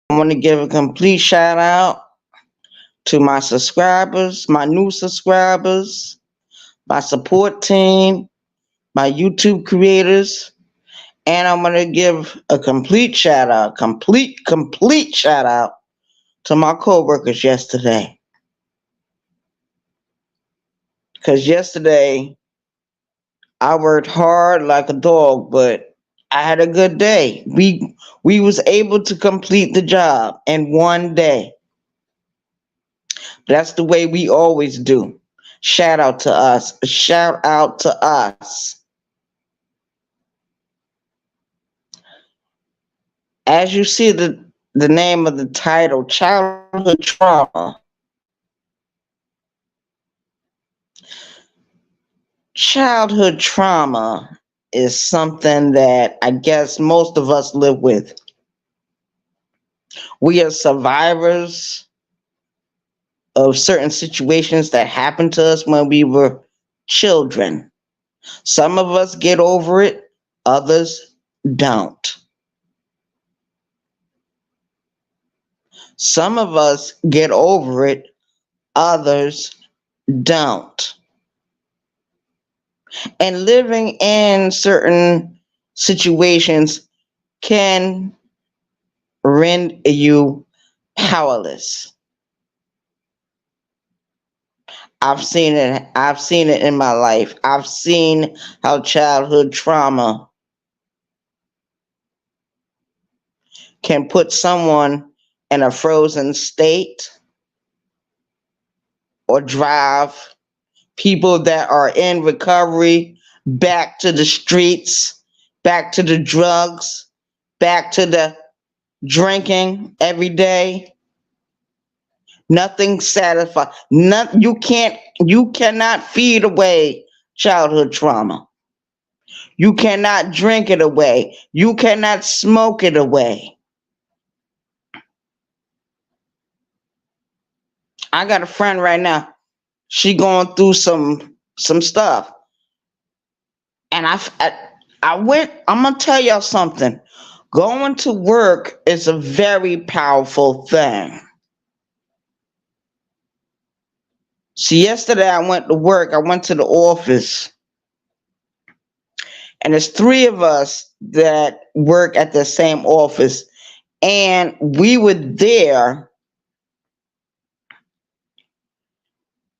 I want to give a complete shout out to my subscribers, my new subscribers, my support team, my YouTube creators, and I'm going to give a complete shout out to my coworkers yesterday. Because yesterday I worked hard like a dog, but I had a good day. We was able to complete the job in one day. That's the way we always do. Shout out to us. Shout out to us. As you see the name of the title, childhood trauma. Childhood trauma is something that I guess most of us live with. We are survivors of certain situations that happened to us when we were children. Some of us get over it, others don't. Some of us get over it, others don't. And living in certain situations can render you powerless. I've seen it. I've seen it in my life. I've seen how childhood trauma can put someone in a frozen state or drive people that are in recovery back to the streets, back to the drugs, back to the drinking every day. Nothing satisfies. You cannot feed away childhood trauma. You cannot drink it away. You cannot smoke it away. I got a friend right now. She going through some stuff. And I went, I'm gonna tell y'all something. Going to work is a very powerful thing. See, yesterday I went to work, I went to the office, and there's three of us that work at the same office, and we were there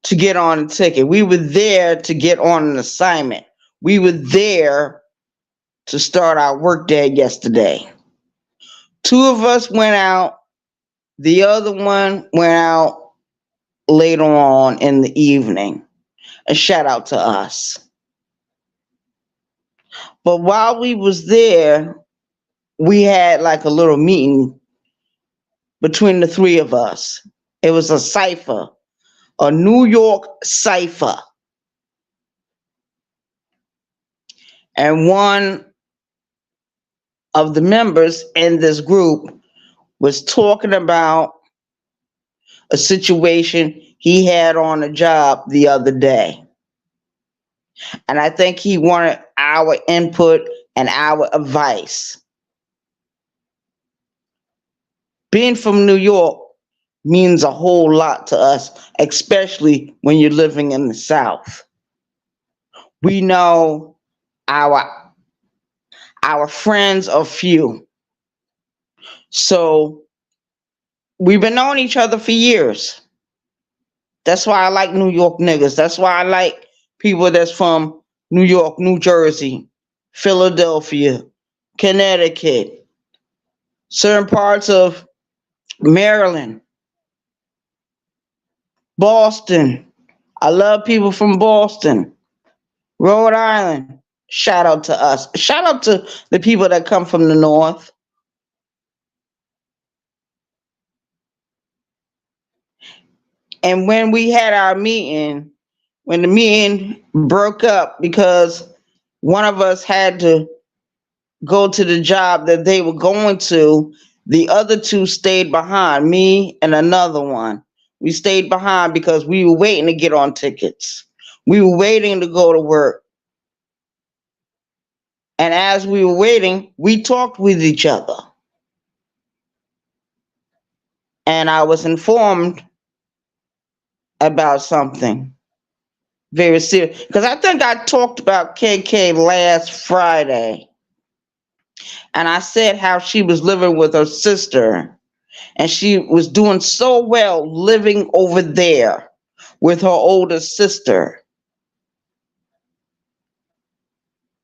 to get on a ticket. We were there to get on an assignment. We were there to start our workday yesterday. Two of us went out, the other one went out later on in the evening. A shout out to us. But while we was there, we had like a little meeting between the three of us. It was a cipher, a New York cipher. And one of the members in this group was talking about a situation he had on a job the other day. And I think he wanted our input and our advice. Being from New York means a whole lot to us, especially when you're living in the South. We know our our friends are few. So we've been knowing each other for years. That's why I like New York niggas. That's why I like people that's from New York, New Jersey, Philadelphia, Connecticut, certain parts of Maryland, Boston. I love people from Boston, Rhode Island. Shout out to us. Shout out to the people that come from the North. And when we had our meeting, when the meeting broke up because one of us had to go to the job that they were going to, the other two stayed behind, me and another one. We stayed behind because we were waiting to get on tickets. We were waiting to go to work. And as we were waiting, we talked with each other. and I was informed about something very serious because I think I talked about KK last Friday, and I said how she was living with her sister, and she was doing so well living over there with her older sister.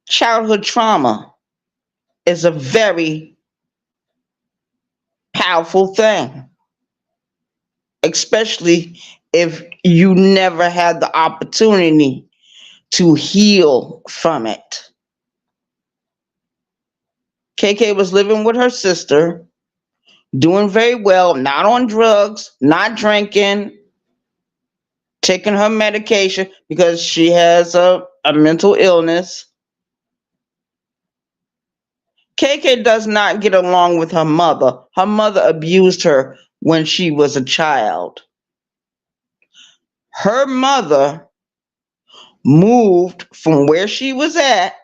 Childhood trauma is a very powerful thing, especially if you never had the opportunity to heal from it. KK was living with her sister, doing very well, not on drugs, not drinking, taking her medication because she has a mental illness. KK does not get along with her mother. Her mother abused her when she was a child. Her mother moved from where she was at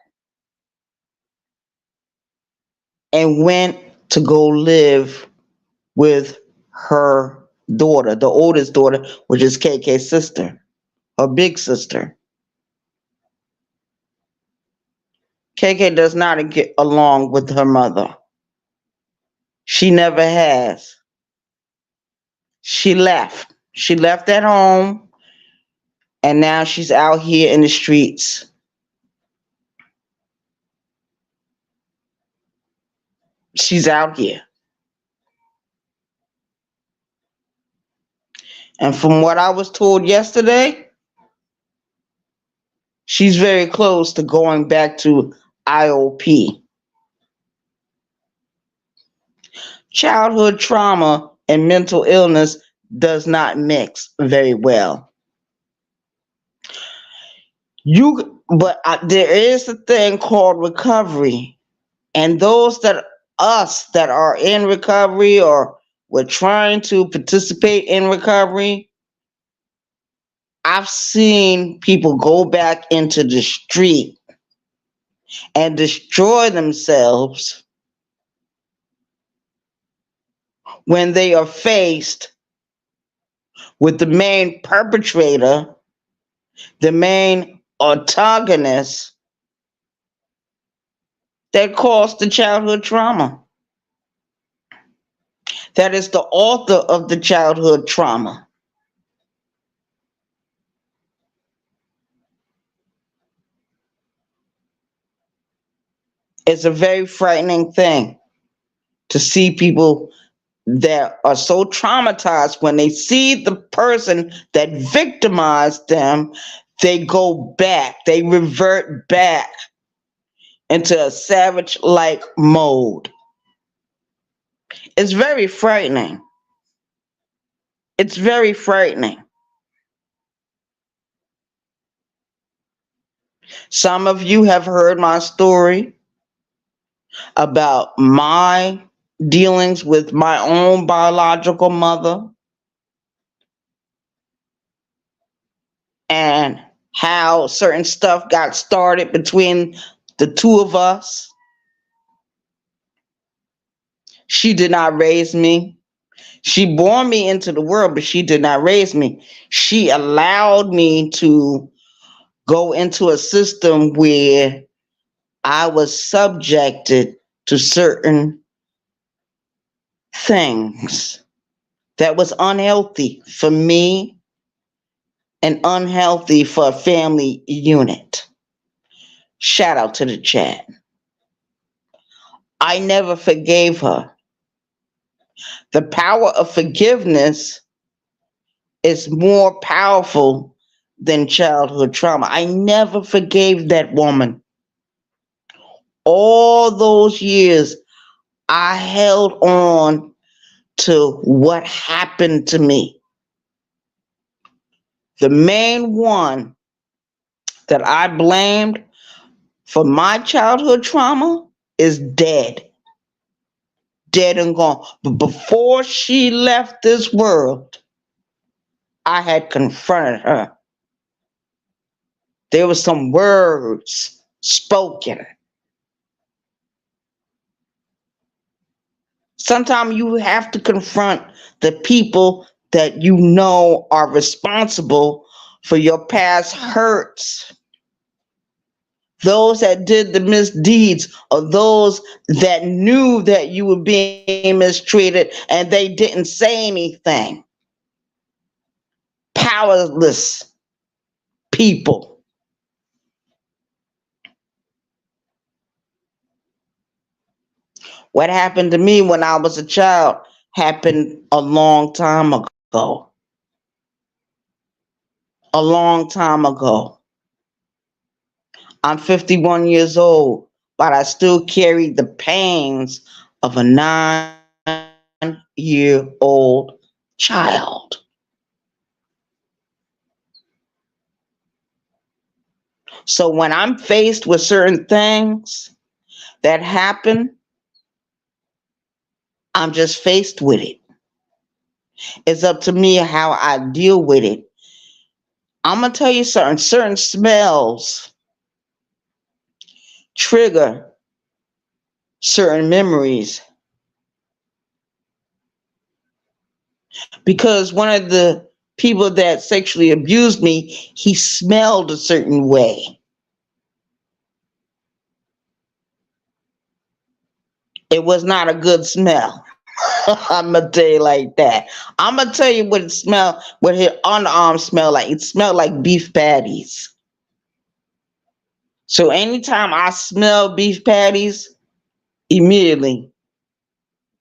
and went to go live with her daughter, the oldest daughter, which is KK's sister, her big sister. KK does not get along with her mother. She never has. She left. She left at home and now she's out here in the streets. She's out here. And from what I was told yesterday, she's very close to going back to IOP. Childhood trauma and mental illness does not mix very well. There is a thing called recovery, and those that are in recovery or we're trying to participate in recovery, I've seen people go back into the street and destroy themselves when they are faced with the main perpetrator, the main antagonist that caused the childhood trauma. That is the author of the childhood trauma. It's a very frightening thing to see people that are so traumatized when they see the person that victimized them, they go back, they revert back into a savage like mode. It's very frightening. It's very frightening. Some of you have heard my story about my dealings with my own biological mother and how certain stuff got started between the two of us. She did not raise me. She bore me into the world, but she did not raise me. She allowed me to go into a system where I was subjected to certain things that was unhealthy for me and unhealthy for a family unit. Shout out to the chat. I never forgave her. The power of forgiveness is more powerful than childhood trauma. I never forgave that woman. All those years, I held on to what happened to me. The main one that I blamed for my childhood trauma is dead. Dead and gone. But before she left this world, I had confronted her. There were some words spoken. Sometimes you have to confront the people that you know are responsible for your past hurts, those that did the misdeeds, or those that knew that you were being mistreated and they didn't say anything. Powerless people. What happened to me when I was a child happened a long time ago. A long time ago. I'm 51 years old, but I still carry the pains of a 9-year old child. So when I'm faced with certain things that happen, I'm just faced with it. It's up to me how I deal with it. I'm going to tell you something. Certain smells trigger certain memories. Because one of the people that sexually abused me, he smelled a certain way. It was not a good smell. I'm gonna tell you like that. I'm gonna tell you what it smelled, what his underarm smelled like. It smelled like beef patties. So anytime I smell beef patties, immediately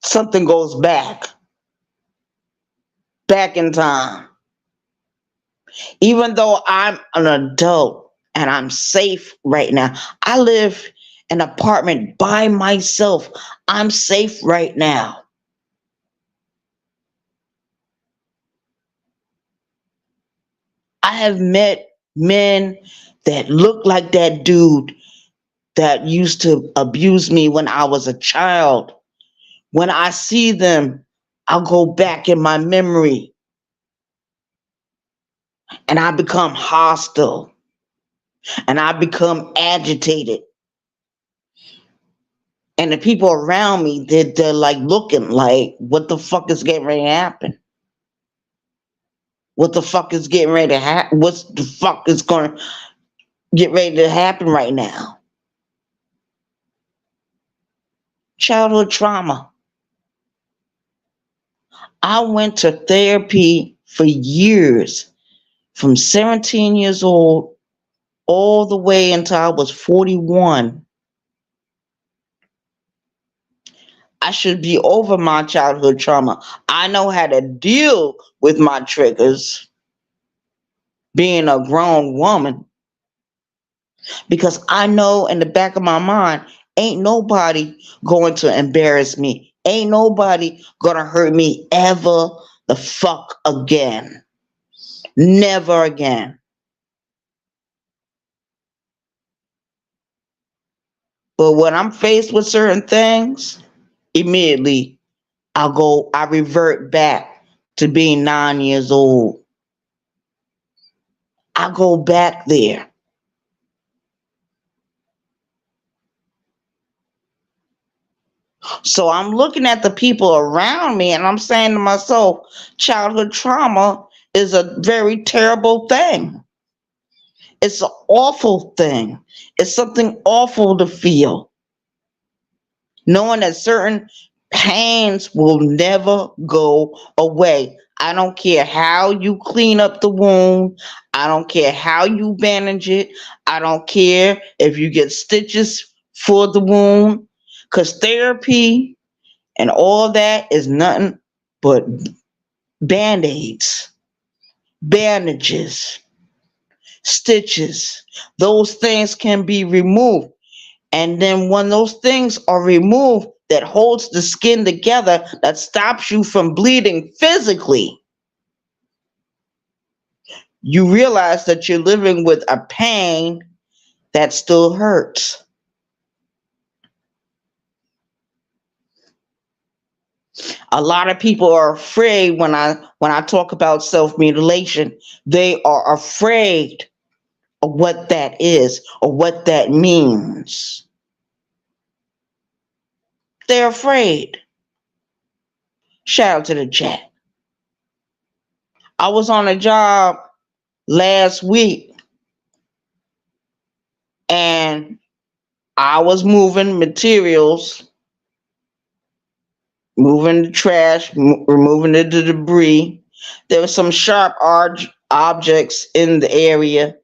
something goes back in time. Even though I'm an adult and I'm safe right now, I live in an apartment by myself. I'm safe right now. I have met men that look like that dude that used to abuse me when I was a child. When I see them, I'll go back in my memory and I become hostile and I become agitated. And the people around me, they're like looking like, what the fuck is getting ready to happen? What the fuck is getting ready to happen? What the fuck is going to get ready to happen right now? Childhood trauma. I went to therapy for years, from 17 years old all the way until I was 41. I should be over my childhood trauma. I know how to deal with my triggers being a grown woman, because I know in the back of my mind, ain't nobody going to embarrass me. Ain't nobody gonna hurt me ever the fuck again. Never again. But when I'm faced with certain things, immediately I revert back to being 9 years old. I go back there. So I'm looking at the people around me and I'm saying to myself, childhood trauma is a very terrible thing. It's an awful thing. It's something awful to feel. Knowing that certain pains will never go away. I don't care how you clean up the wound. I don't care how you bandage it. I don't care if you get stitches for the wound. Because therapy and all that is nothing but band-aids, bandages, stitches. Those things can be removed. And then when those things are removed, that holds the skin together, that stops you from bleeding physically, you realize that you're living with a pain that still hurts. A lot of people are afraid when I talk about self-mutilation. They are afraid of what that is or what that means. They're afraid. Shout out to the chat. I was on a job last week and I was moving materials, moving the trash, removing the debris. There were some sharp objects in the area.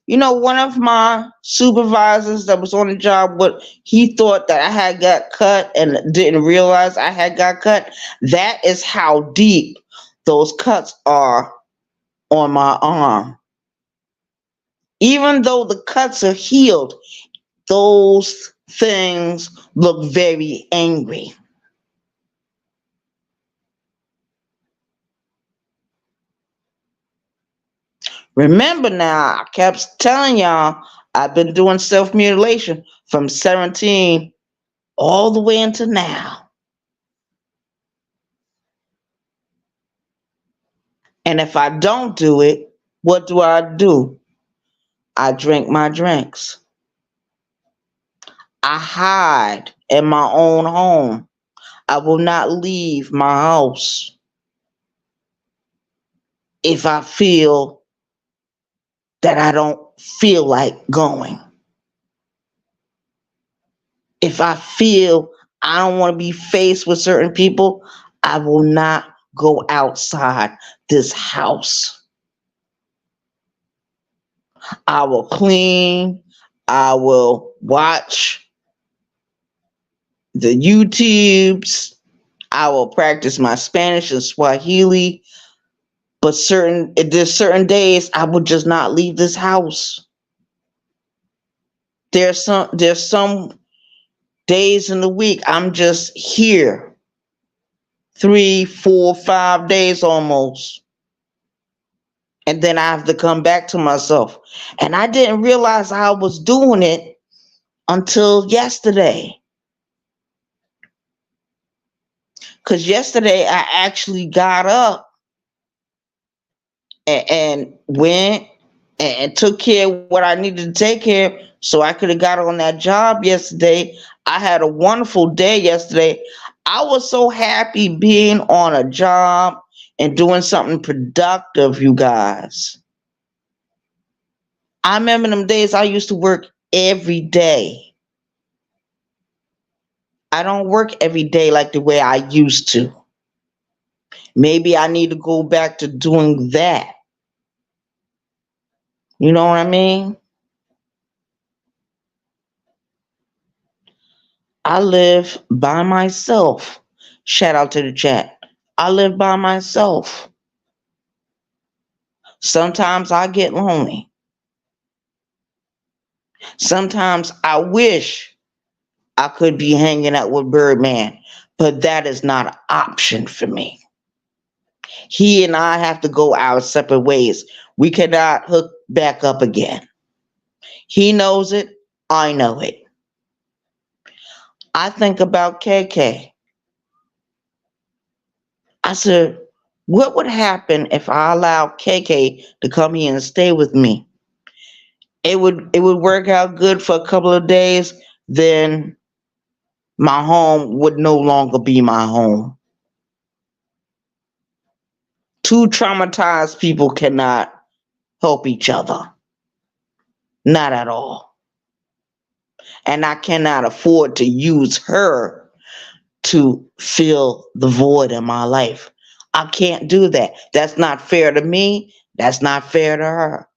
You know, one of my supervisors that was on the job, what he thought that I had got cut and didn't realize I had got cut. That is how deep those cuts are on my arm. Even though the cuts are healed, those things look very angry. Remember now, I kept telling y'all I've been doing self mutilation from 17 all the way into now. And if I don't do it, what do? I drink my drinks. I hide in my own home. I will not leave my house if I feel that I don't feel like going. If I feel I don't want to be faced with certain people, I will not go outside this house. I will clean. I will watch the YouTubes. I will practice my Spanish and Swahili. But there's certain days I will just not leave this house. There's some days in the week I'm just here 3, 4, 5 days almost. And then I have to come back to myself. And I didn't realize I was doing it until yesterday. Because yesterday I actually got up and went and took care of what I needed to take care of so I could have got on that job yesterday. I had a wonderful day yesterday. I was so happy being on a job and doing something productive, you guys. I remember them days I used to work every day. I don't work every day like the way I used to. Maybe I need to go back to doing that. You know what I mean? I live by myself. Shout out to the chat. I live by myself. Sometimes I get lonely. Sometimes I wish I could be hanging out with Birdman, but that is not an option for me. He and I have to go our separate ways. We cannot hook back up again. He knows it. I know it. I think about KK. I said, what would happen if I allowed KK to come here and stay with me? It would work out good for a couple of days, then my home would no longer be my home. Two traumatized people cannot help each other. Not at all. And I cannot afford to use her to fill the void in my life. I can't do that. That's not fair to me. That's not fair to her.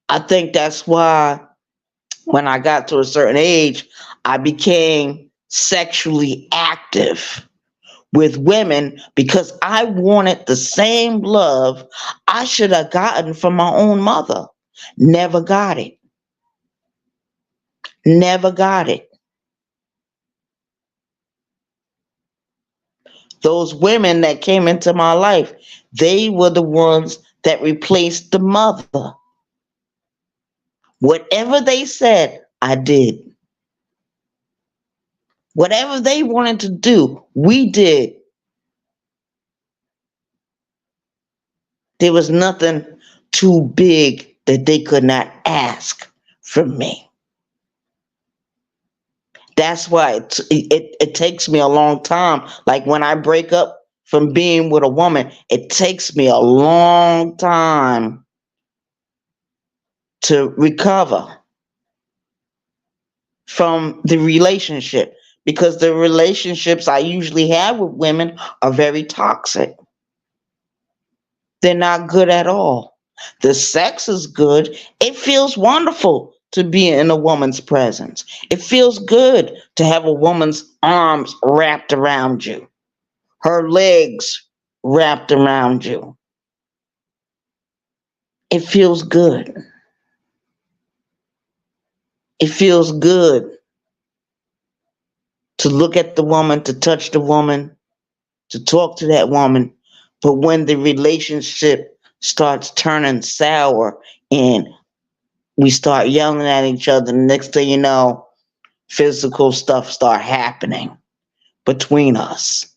I think that's why when I got to a certain age, I became sexually active with women because I wanted the same love I should have gotten from my own mother. Never got it. Never got it. Those women that came into my life, they were the ones that replaced the mother. Whatever they said, I did. Whatever they wanted to do, we did. There was nothing too big that they could not ask from me. That's why it takes me a long time. Like when I break up from being with a woman, it takes me a long time to recover from the relationship, because the relationships I usually have with women are very toxic. They're not good at all. The sex is good. It feels wonderful to be in a woman's presence. It feels good to have a woman's arms wrapped around you, her legs wrapped around you. It feels good. It feels good to look at the woman, to touch the woman, to talk to that woman. But when the relationship starts turning sour and we start yelling at each other, the next thing you know, physical stuff start happening between us.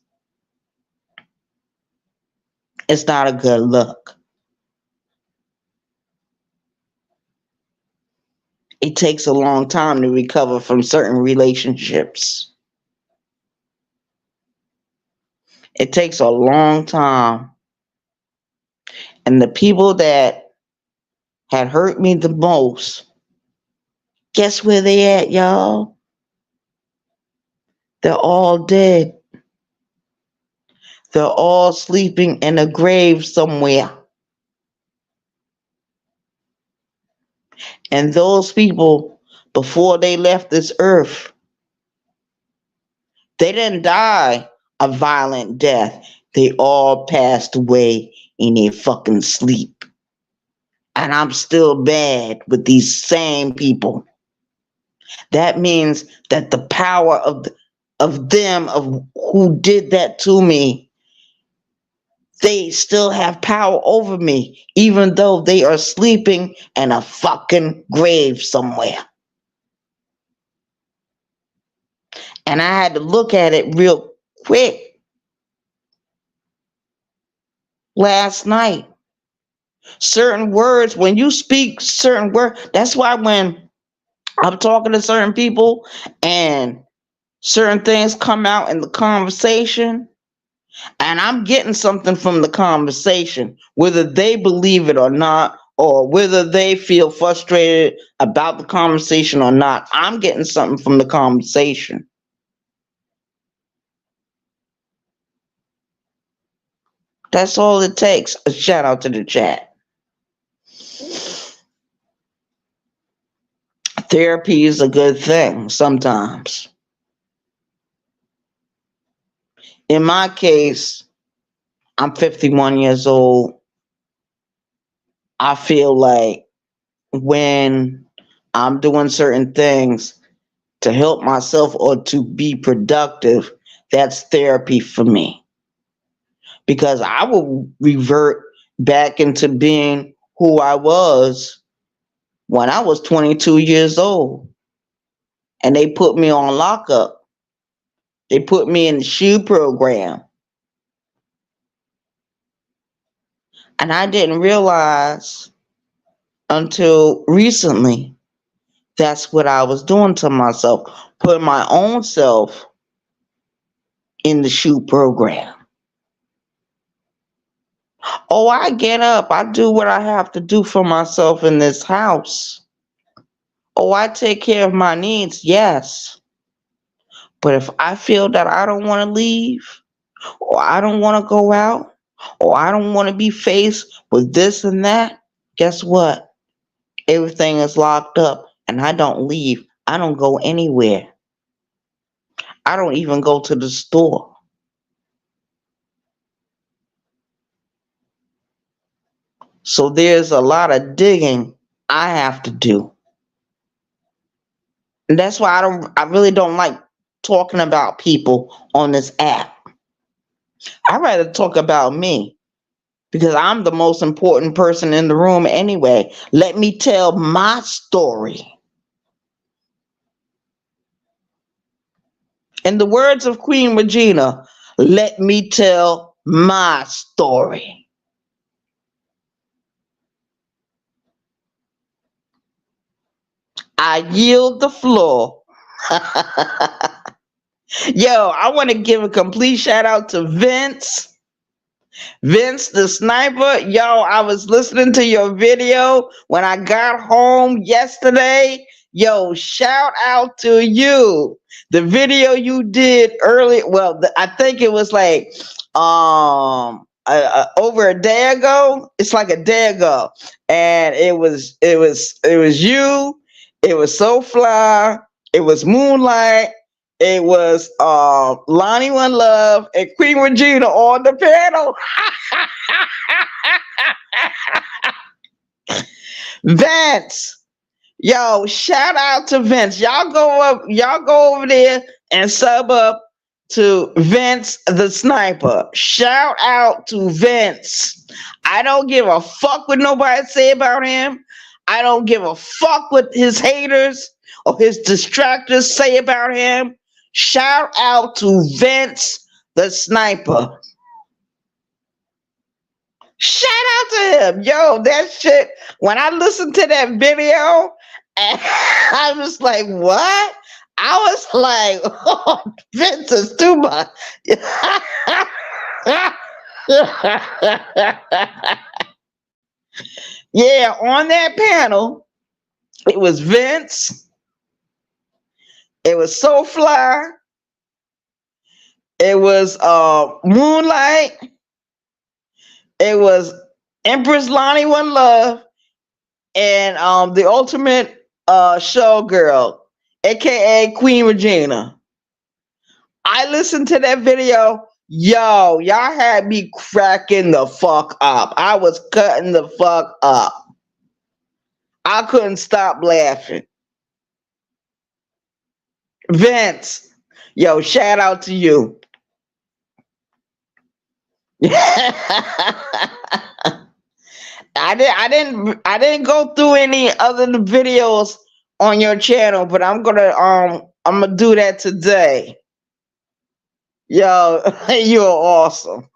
It's not a good look. It takes a long time to recover from certain relationships. It takes a long time. And the people that had hurt me the most, guess where they at, y'all? They're all dead. They're all sleeping in a grave somewhere. And those people, before they left this earth, they didn't die a violent death. They all passed away in their fucking sleep. And I'm still bad with these same people. That means that the power of them, of who did that to me, they still have power over me, even though they are sleeping in a fucking grave somewhere. And I had to look at it real quick last night. Certain words, when you speak certain words, that's why when I'm talking to certain people and certain things come out in the conversation, and I'm getting something from the conversation, whether they believe it or not, or whether they feel frustrated about the conversation or not, I'm getting something from the conversation. That's all it takes. A shout out to the chat. Therapy is a good thing sometimes. In my case, I'm 51 years old. I feel like when I'm doing certain things to help myself or to be productive, that's therapy for me. Because I will revert back into being who I was when I was 22 years old. And they put me on lockup. They put me in the SHU program. And I didn't realize until recently that's what I was doing to myself, putting my own self in the SHU program. Oh, I get up. I do what I have to do for myself in this house. Oh, I take care of my needs, yes. But if I feel that I don't want to leave, or I don't want to go out, or I don't want to be faced with this and that, guess what? Everything is locked up and I don't leave. I don't go anywhere. I don't even go to the store. So there's a lot of digging I have to do. And that's why I really don't like talking about people on this app. I'd rather talk about me because I'm the most important person in the room anyway. Let me tell my story. In the words of Queen Regina, let me tell my story. I yield the floor. Yo, I want to give a complete shout out to Vince. Vince the sniper, yo, I was listening to your video when I got home yesterday. Yo, shout out to you. The video you did early, well, I think it was like over a day ago. It's like a day ago, and it was you. It was so fly. It was Moonlight. It was Lonnie One Love and Queen Regina on the panel. Vince, yo, shout out to Vince. Y'all go over there and sub up to Vince the Sniper. Shout out to Vince. I don't give a fuck what nobody say about him. I don't give a fuck what his haters or his distractors say about him. Shout out to Vince the Sniper. Shout out to him. Yo, that shit, when I listened to that video, and I was like, what? I was like, oh, Vince is too much. Yeah, on that panel, it was Vince. It was So Fly. It was Moonlight. It was Empress Lonnie One Love and the ultimate showgirl, aka Queen Regina. I listened to that video. Yo, y'all had me cracking the fuck up. I was cutting the fuck up. I couldn't stop laughing. Vince, yo, shout out to you. I didn't go through any other videos on your channel, but I'm gonna do that today. Yo, you're awesome.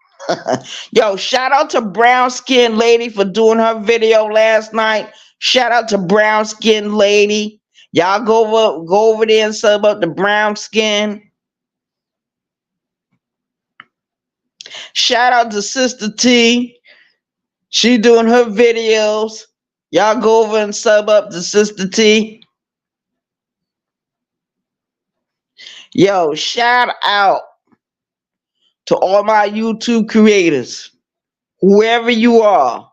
Yo, shout out to Brown Skin Lady for doing her video last night. Shout out to Brown Skin Lady. Y'all go over there and sub up the Brown Skin. Shout out to Sister T. She doing her videos. Y'all go over and sub up to Sister T. Yo, shout out to all my YouTube creators, whoever you are.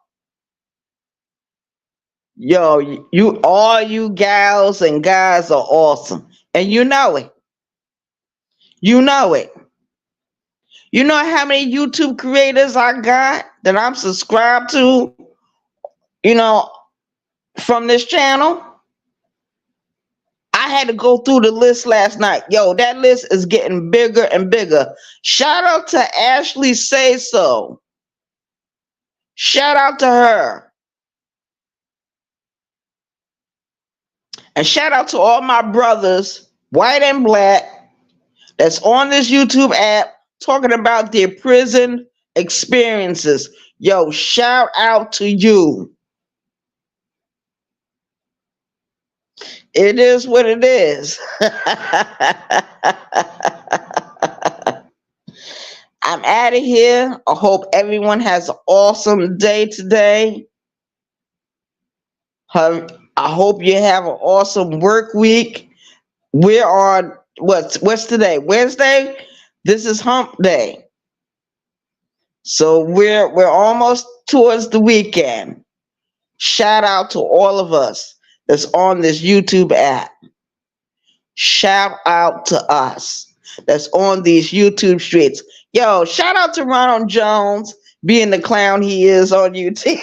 Yo, all you gals and guys are awesome. And you know it. You know it. You know how many YouTube creators I got that I'm subscribed to, from this channel? I had to go through the list last night. Yo, that list is getting bigger and bigger. Shout out to Ashley Say So. Shout out to her. And shout out to all my brothers, white and black, that's on this YouTube app talking about their prison experiences. Yo, shout out to you. It is what it is. I'm out of here. I hope everyone has an awesome day today. I hope you have an awesome work week. We're on what's today? Wednesday? This is hump day. So we're almost towards the weekend. Shout out to all of us that's on this YouTube app. Shout out to us that's on these YouTube streets. Yo, shout out to Ronald Jones being the clown he is on YouTube.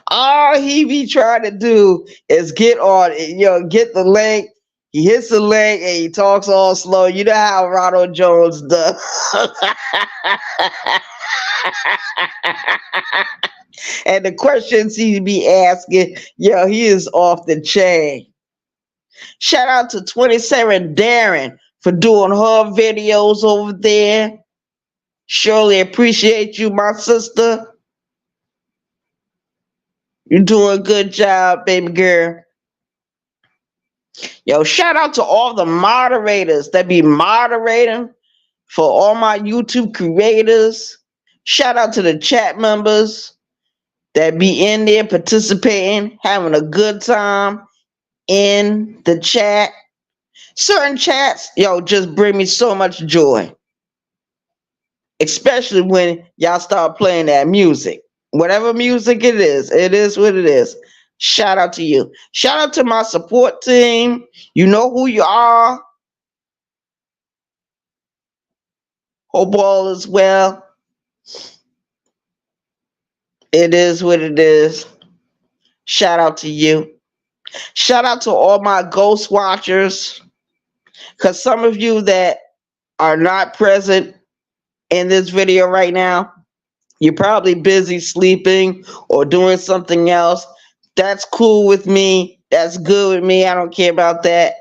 All he be trying to do is get the link. He hits the link and he talks all slow. You know how Ronald Jones does. And the questions he be asking, he is off the chain. Shout out to 27 Darren for doing her videos over there. Surely appreciate you, my sister. You're doing a good job, baby girl. Yo, shout out to all the moderators that be moderating for all my YouTube creators. Shout out to the chat members that be in there participating, having a good time in the chat. Certain chats, yo, just bring me so much joy, especially when y'all start playing that music. Whatever music it is what it is. Shout out to you. Shout out to my support team. You know who you are. Hope all is well. It is what it is. Shout out to you. Shout out to all my ghost watchers. Because some of you that are not present in this video right now, you're probably busy sleeping or doing something else. That's cool with me. That's good with me. I don't care about that.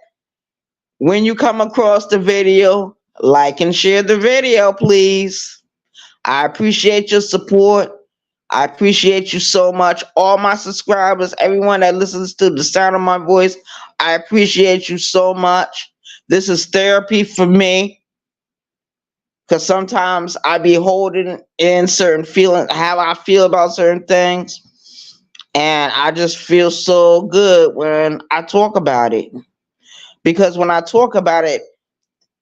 When you come across the video, like and share the video, please. I appreciate your support. I appreciate you so much. All my subscribers, everyone that listens to the sound of my voice, I appreciate you so much. This is therapy for me. Because sometimes I be holding in certain feelings, how I feel about certain things. And I just feel so good when I talk about it. Because when I talk about it,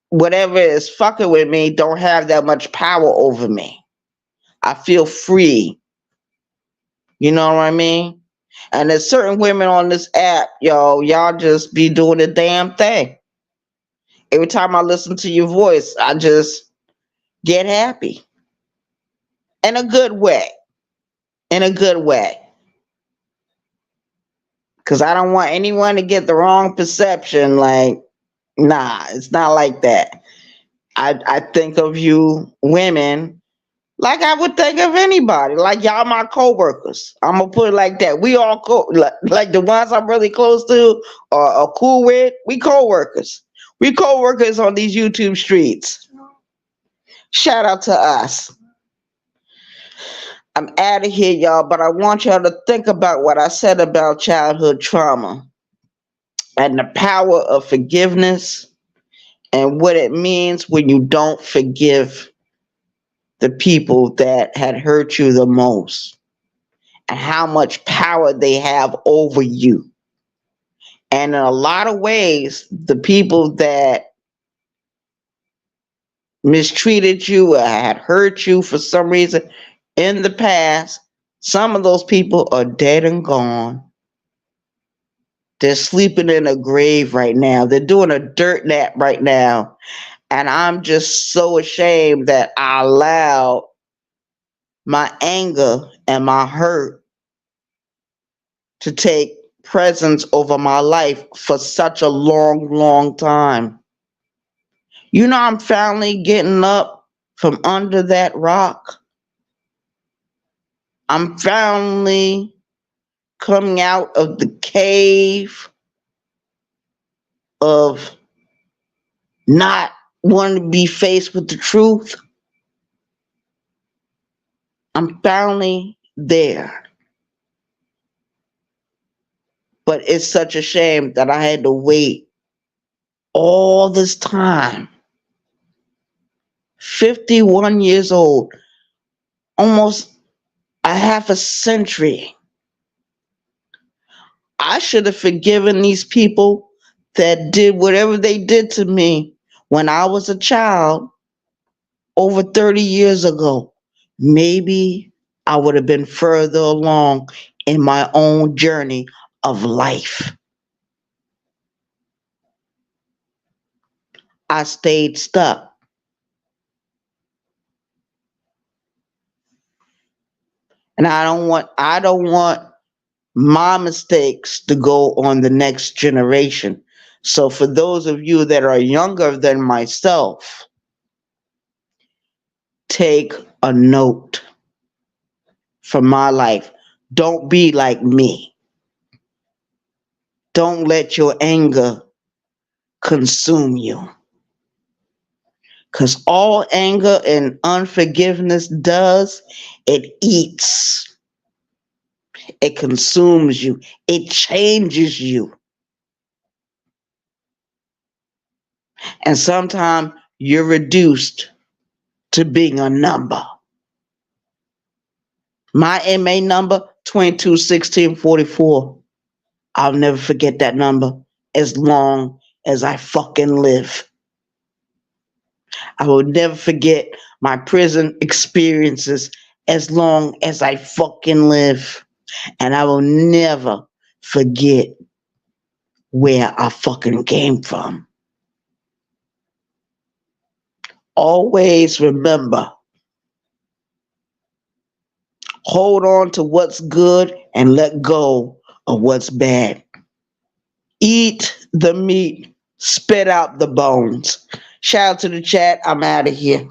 whatever is fucking with me don't have that much power over me. I feel free. You know what I mean? And there's certain women on this app, y'all just be doing the damn thing. Every time I listen to your voice, I just get happy. In a good way. In a good way. Because I don't want anyone to get the wrong perception. Like, nah, it's not like that. I think of you women like I would think of anybody. Like y'all my co-workers. I'm going to put it like that. We all like the ones I'm really close to or cool with. We co-workers. We co-workers on these YouTube streets. Shout out to us. I'm out of here, y'all, but I want y'all to think about what I said about childhood trauma and the power of forgiveness and what it means when you don't forgive the people that had hurt you the most and how much power they have over you. And in a lot of ways, the people that mistreated you or had hurt you for some reason in the past, some of those people are dead and gone. They're sleeping in a grave right now. They're doing a dirt nap right now. And I'm just so ashamed that I allowed my anger and my hurt to take precedence over my life for such a long, long time. You know, I'm finally getting up from under that rock. I'm finally coming out of the cave of not wanting to be faced with the truth. I'm finally there. But it's such a shame that I had to wait all this time. 51 years old, almost a half a century. I should have forgiven these people that did whatever they did to me when I was a child over 30 years ago. Maybe I would have been further along in my own journey of life. I stayed stuck. And I don't want my mistakes to go on the next generation. So for those of you that are younger than myself, take a note from my life. Don't be like me. Don't let your anger consume you. Because all anger and unforgiveness does, it eats. It consumes you. It changes you. And sometimes you're reduced to being a number. My MA number 221644. I'll never forget that number as long as I fucking live. I will never forget my prison experiences as long as I fucking live. And I will never forget where I fucking came from. Always remember, hold on to what's good and let go of what's bad. Eat the meat, spit out the bones. Shout out to the chat. I'm out of here.